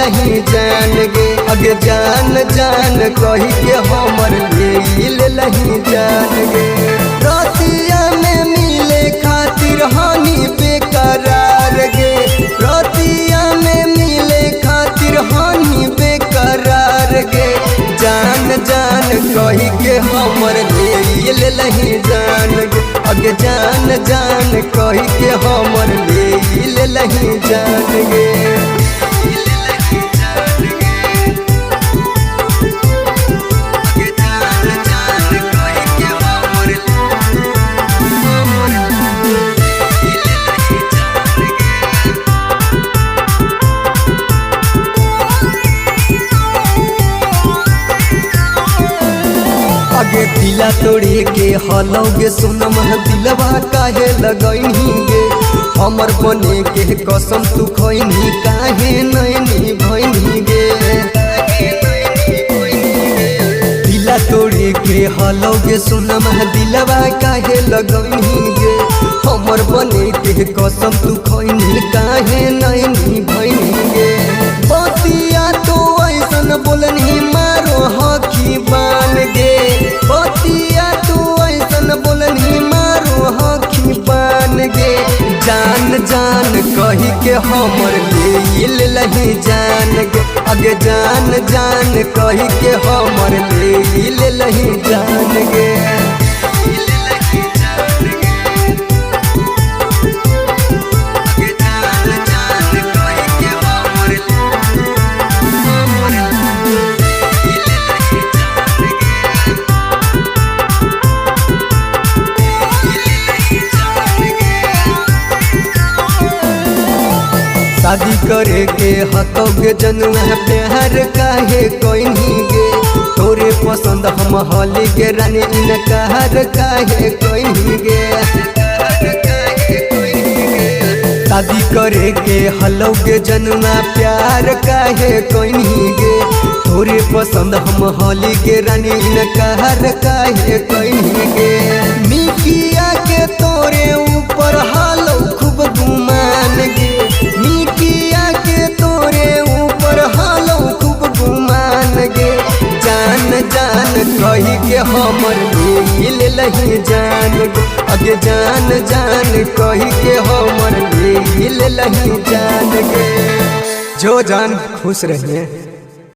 लही जान गे। अगे जान जान कही के हमर ले लही जान गे। रतिया में मिले खातिर हानि बेकरार गे। रतिया में मिले खातिर हानि बेकरार गे। जान जान कही के हमर ले लही जान गे। अगे जान जान कही के हमर ले लही जान गे। अगे दिला तोड़े के हलौगे सोनम दिलवा काहे लगैनी गे। हमर बने के कसम तू खैनी काहे नैनी भैनी गे। दिला तोड़े के हलौगे सोनम दिलवा काहे लगैनी गे। हमर बने के कसम तू खैनी काहे नैनी भैनी गे। बतिया तो ऐसन बोलनी मारो हकी बान गे। बतिया तू ऐसन बोलनी मारो हकी बान गे। जान जान कही के हमर ले लही जान गे। अगे जान जान कही के हमर ले लही जान गे। शादी करे के हतोगे जनुआ प्यार काहे कोइनी गे। तोरे पसंद हम हली गे रानी इनकार काहे कोइनी गे। शादी करे के हलौगे जनुआ प्यार काहे कोइनी गे। तोरे पसंद हम हली गे रानी इनकार काहे कोइनी गे। मिकिया के तोरे ऊपर हालो खूब गुमान गे। मिकिया के तोरे ऊपर हालो खूब गुमान गे। जान जान कही के हमर ले लही जान गे। अगे जान जान कही के हमर ले लही जान गे। जो जान खुश रहिए।